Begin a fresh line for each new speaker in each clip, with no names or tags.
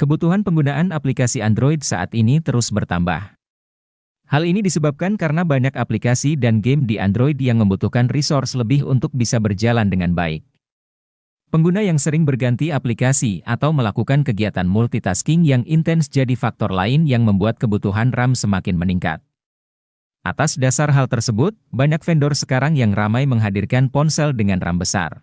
Kebutuhan penggunaan aplikasi Android saat ini terus bertambah. Hal ini disebabkan karena banyak aplikasi dan game di Android yang membutuhkan resource lebih untuk bisa berjalan dengan baik. Pengguna yang sering berganti aplikasi atau melakukan kegiatan multitasking yang intens jadi faktor lain yang membuat kebutuhan RAM semakin meningkat. Atas dasar hal tersebut, banyak vendor sekarang yang ramai menghadirkan ponsel dengan RAM besar.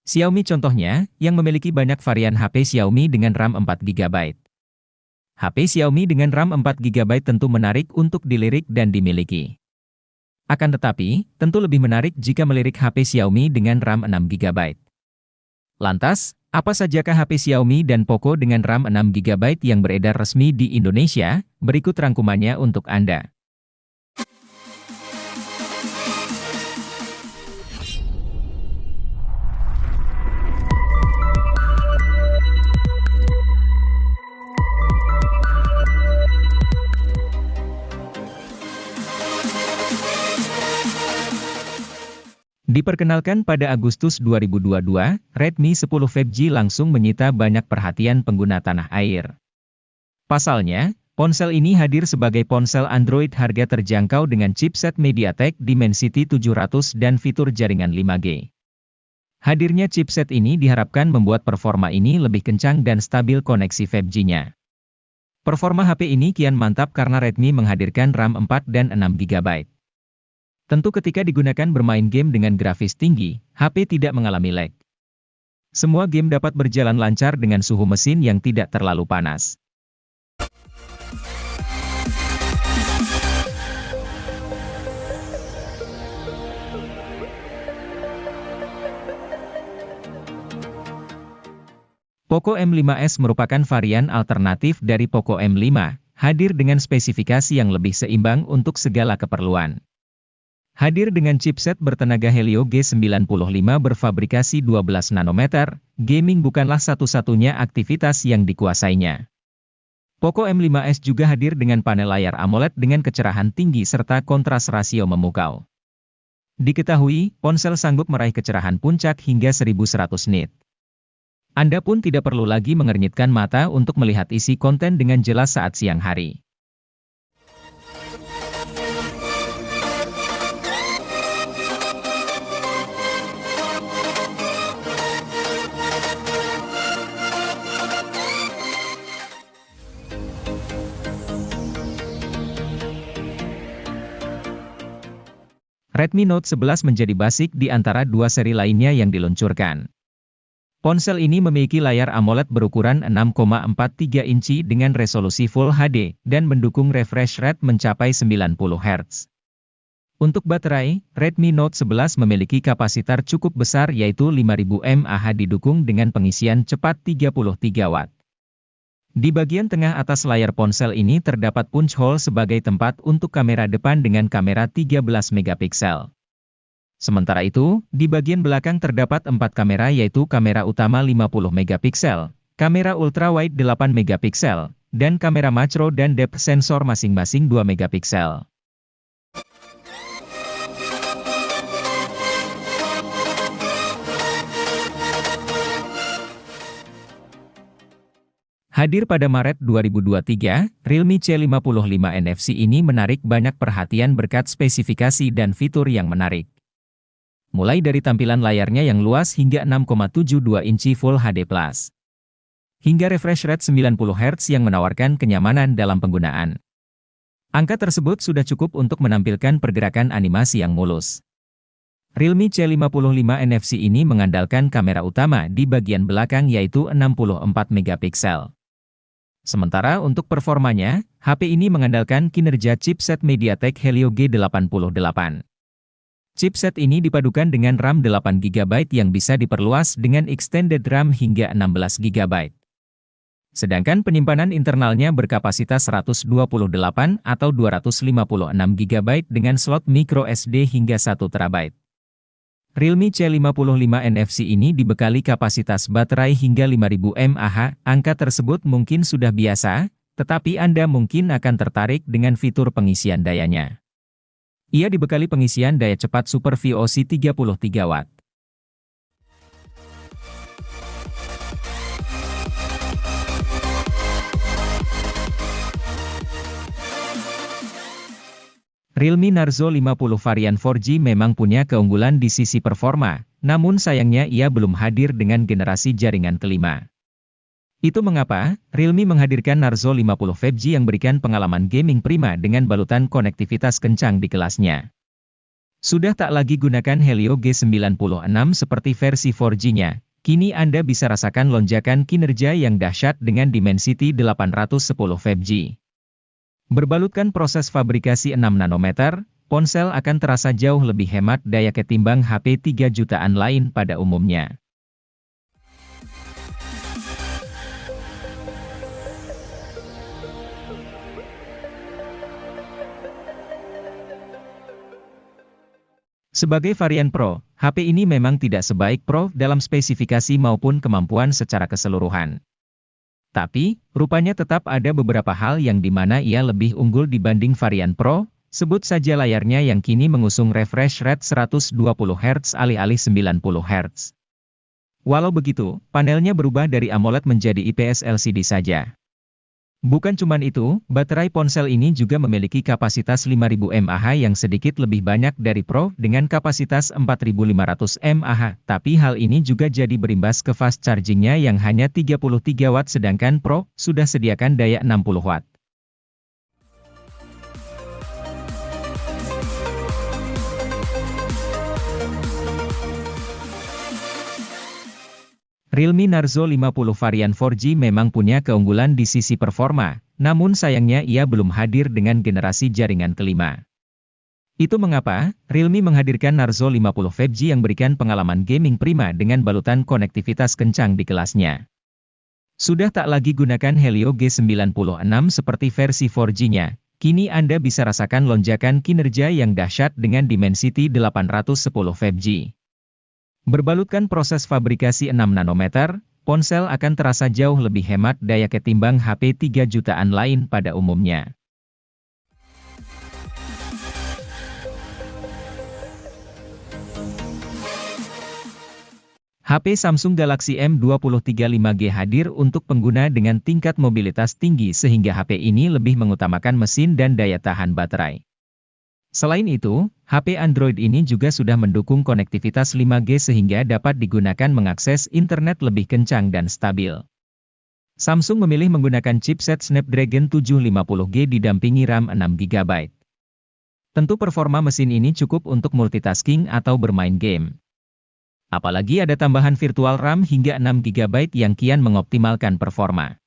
Xiaomi contohnya, yang memiliki banyak varian HP Xiaomi dengan RAM 4GB. HP Xiaomi dengan RAM 4GB tentu menarik untuk dilirik dan dimiliki. Akan tetapi, tentu lebih menarik jika melirik HP Xiaomi dengan RAM 6GB. Lantas, apa sajakah HP Xiaomi dan Poco dengan RAM 6GB yang beredar resmi di Indonesia? Berikut rangkumannya untuk Anda. Diperkenalkan pada Agustus 2022, Redmi 10 5G langsung menyita banyak perhatian pengguna tanah air. Pasalnya, ponsel ini hadir sebagai ponsel Android harga terjangkau dengan chipset MediaTek Dimensity 700 dan fitur jaringan 5G. Hadirnya chipset ini diharapkan membuat performa ini lebih kencang dan stabil koneksi 5G-nya. Performa HP ini kian mantap karena Redmi menghadirkan RAM 4 dan 6GB. Tentu ketika digunakan bermain game dengan grafis tinggi, HP tidak mengalami lag. Semua game dapat berjalan lancar dengan suhu mesin yang tidak terlalu panas. Poco M5s merupakan varian alternatif dari Poco M5, hadir dengan spesifikasi yang lebih seimbang untuk segala keperluan. Hadir dengan chipset bertenaga Helio G95 berfabrikasi 12 nanometer, gaming bukanlah satu-satunya aktivitas yang dikuasainya. Poco M5s juga hadir dengan panel layar AMOLED dengan kecerahan tinggi serta kontras rasio memukau. Diketahui, ponsel sanggup meraih kecerahan puncak hingga 1100 nit. Anda pun tidak perlu lagi mengernyitkan mata untuk melihat isi konten dengan jelas saat siang hari. Redmi Note 11 menjadi basic di antara dua seri lainnya yang diluncurkan. Ponsel ini memiliki layar AMOLED berukuran 6,43 inci dengan resolusi Full HD, dan mendukung refresh rate mencapai 90 Hz. Untuk baterai, Redmi Note 11 memiliki kapasitor cukup besar yaitu 5000 mAh didukung dengan pengisian cepat 33 Watt. Di bagian tengah atas layar ponsel ini terdapat punch hole sebagai tempat untuk kamera depan dengan kamera 13 megapiksel. Sementara itu, di bagian belakang terdapat 4 kamera yaitu kamera utama 50 megapiksel, kamera ultrawide 8 megapiksel, dan kamera makro dan depth sensor masing-masing 2 megapiksel. Hadir pada Maret 2023, Realme C55 NFC ini menarik banyak perhatian berkat spesifikasi dan fitur yang menarik. Mulai dari tampilan layarnya yang luas hingga 6,72 inci Full HD+. Hingga refresh rate 90 Hz yang menawarkan kenyamanan dalam penggunaan. Angka tersebut sudah cukup untuk menampilkan pergerakan animasi yang mulus. Realme C55 NFC ini mengandalkan kamera utama di bagian belakang yaitu 64 megapiksel. Sementara untuk performanya, HP ini mengandalkan kinerja chipset MediaTek Helio G88. Chipset ini dipadukan dengan RAM 8GB yang bisa diperluas dengan extended RAM hingga 16GB. Sedangkan penyimpanan internalnya berkapasitas 128 atau 256GB dengan slot micro SD hingga 1TB. Realme C55 NFC ini dibekali kapasitas baterai hingga 5000 mAh, angka tersebut mungkin sudah biasa, tetapi Anda mungkin akan tertarik dengan fitur pengisian dayanya. Ia dibekali pengisian daya cepat Super VOC 33 Watt. Realme Narzo 50 varian 4G memang punya keunggulan di sisi performa, namun sayangnya ia belum hadir dengan generasi jaringan kelima. Itu mengapa, Realme menghadirkan Narzo 50 5G yang berikan pengalaman gaming prima dengan balutan konektivitas kencang di kelasnya. Sudah tak lagi gunakan Helio G96 seperti versi 4G-nya, kini Anda bisa rasakan lonjakan kinerja yang dahsyat dengan Dimensity 810 5G. Berbalutkan proses fabrikasi 6 nanometer, ponsel akan terasa jauh lebih hemat daya ketimbang HP 3 jutaan lain pada umumnya. Sebagai varian Pro, HP ini memang tidak sebaik Pro dalam spesifikasi maupun kemampuan secara keseluruhan. Tapi, rupanya tetap ada beberapa hal yang dimana ia lebih unggul dibanding varian Pro, sebut saja layarnya yang kini mengusung refresh rate 120 Hz alih-alih 90 Hz. Walau begitu, panelnya berubah dari AMOLED menjadi IPS LCD saja. Bukan cuman itu, baterai ponsel ini juga memiliki kapasitas 5000 mAh yang sedikit lebih banyak dari Pro dengan kapasitas 4500 mAh, tapi hal ini juga jadi berimbas ke fast chargingnya yang hanya 33 Watt sedangkan Pro sudah sediakan daya 60 Watt. Realme Narzo 50 varian 4G memang punya keunggulan di sisi performa, namun sayangnya ia belum hadir dengan generasi jaringan kelima. Itu mengapa, Realme menghadirkan Narzo 50 5G yang berikan pengalaman gaming prima dengan balutan konektivitas kencang di kelasnya. Sudah tak lagi gunakan Helio G96 seperti versi 4G-nya, kini Anda bisa rasakan lonjakan kinerja yang dahsyat dengan Dimensity 810 5G. Berbalutkan proses fabrikasi 6 nanometer, ponsel akan terasa jauh lebih hemat daya ketimbang HP 3 jutaan lain pada umumnya. HP Samsung Galaxy M23 5G hadir untuk pengguna dengan tingkat mobilitas tinggi sehingga HP ini lebih mengutamakan mesin dan daya tahan baterai. Selain itu, HP Android ini juga sudah mendukung konektivitas 5G sehingga dapat digunakan mengakses internet lebih kencang dan stabil. Samsung memilih menggunakan chipset Snapdragon 750G didampingi RAM 6GB. Tentu performa mesin ini cukup untuk multitasking atau bermain game. Apalagi ada tambahan virtual RAM hingga 6GB yang kian mengoptimalkan performa.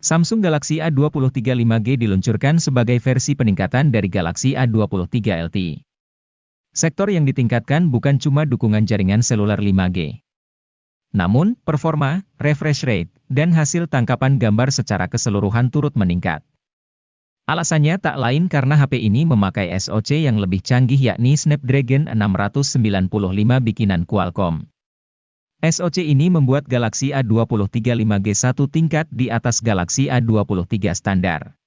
Samsung Galaxy A23 5G diluncurkan sebagai versi peningkatan dari Galaxy A23 LTE. Sektor yang ditingkatkan bukan cuma dukungan jaringan seluler 5G. Namun, performa, refresh rate, dan hasil tangkapan gambar secara keseluruhan turut meningkat. Alasannya tak lain karena HP ini memakai SoC yang lebih canggih yakni Snapdragon 695 bikinan Qualcomm. SoC ini membuat Galaxy A23 5G satu tingkat di atas Galaxy A23 standar.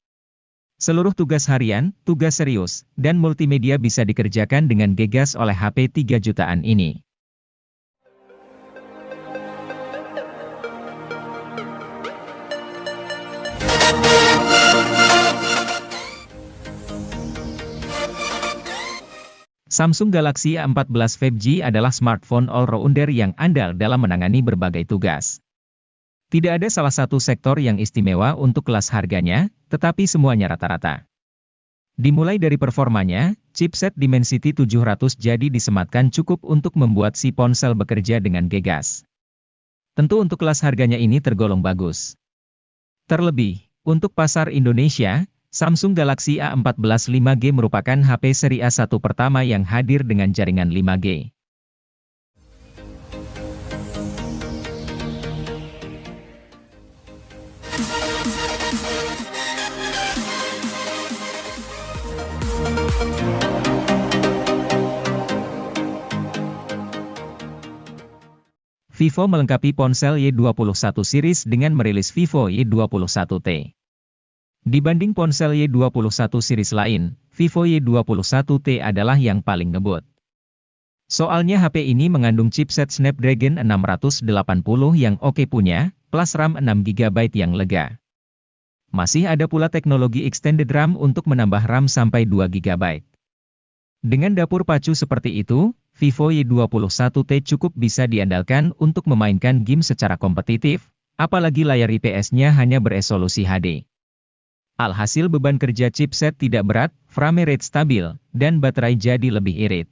Seluruh tugas harian, tugas serius, dan multimedia bisa dikerjakan dengan gegas oleh HP 3 jutaan ini. Samsung Galaxy A14 5G adalah smartphone all-rounder yang andal dalam menangani berbagai tugas. Tidak ada salah satu sektor yang istimewa untuk kelas harganya, tetapi semuanya rata-rata. Dimulai dari performanya, chipset Dimensity 700 jadi disematkan cukup untuk membuat si ponsel bekerja dengan gegas. Tentu untuk kelas harganya ini tergolong bagus. Terlebih, untuk pasar Indonesia, Samsung Galaxy A14 5G merupakan HP seri A1 pertama yang hadir dengan jaringan 5G. Vivo melengkapi ponsel Y21 series dengan merilis Vivo Y21T. Dibanding ponsel Y21 series lain, Vivo Y21T adalah yang paling ngebut. Soalnya HP ini mengandung chipset Snapdragon 680 yang oke punya, plus RAM 6GB yang lega. Masih ada pula teknologi extended RAM untuk menambah RAM sampai 2GB. Dengan dapur pacu seperti itu, Vivo Y21T cukup bisa diandalkan untuk memainkan game secara kompetitif, apalagi layar IPS-nya hanya beresolusi HD. Alhasil beban kerja chipset tidak berat, frame rate stabil, dan baterai jadi lebih irit.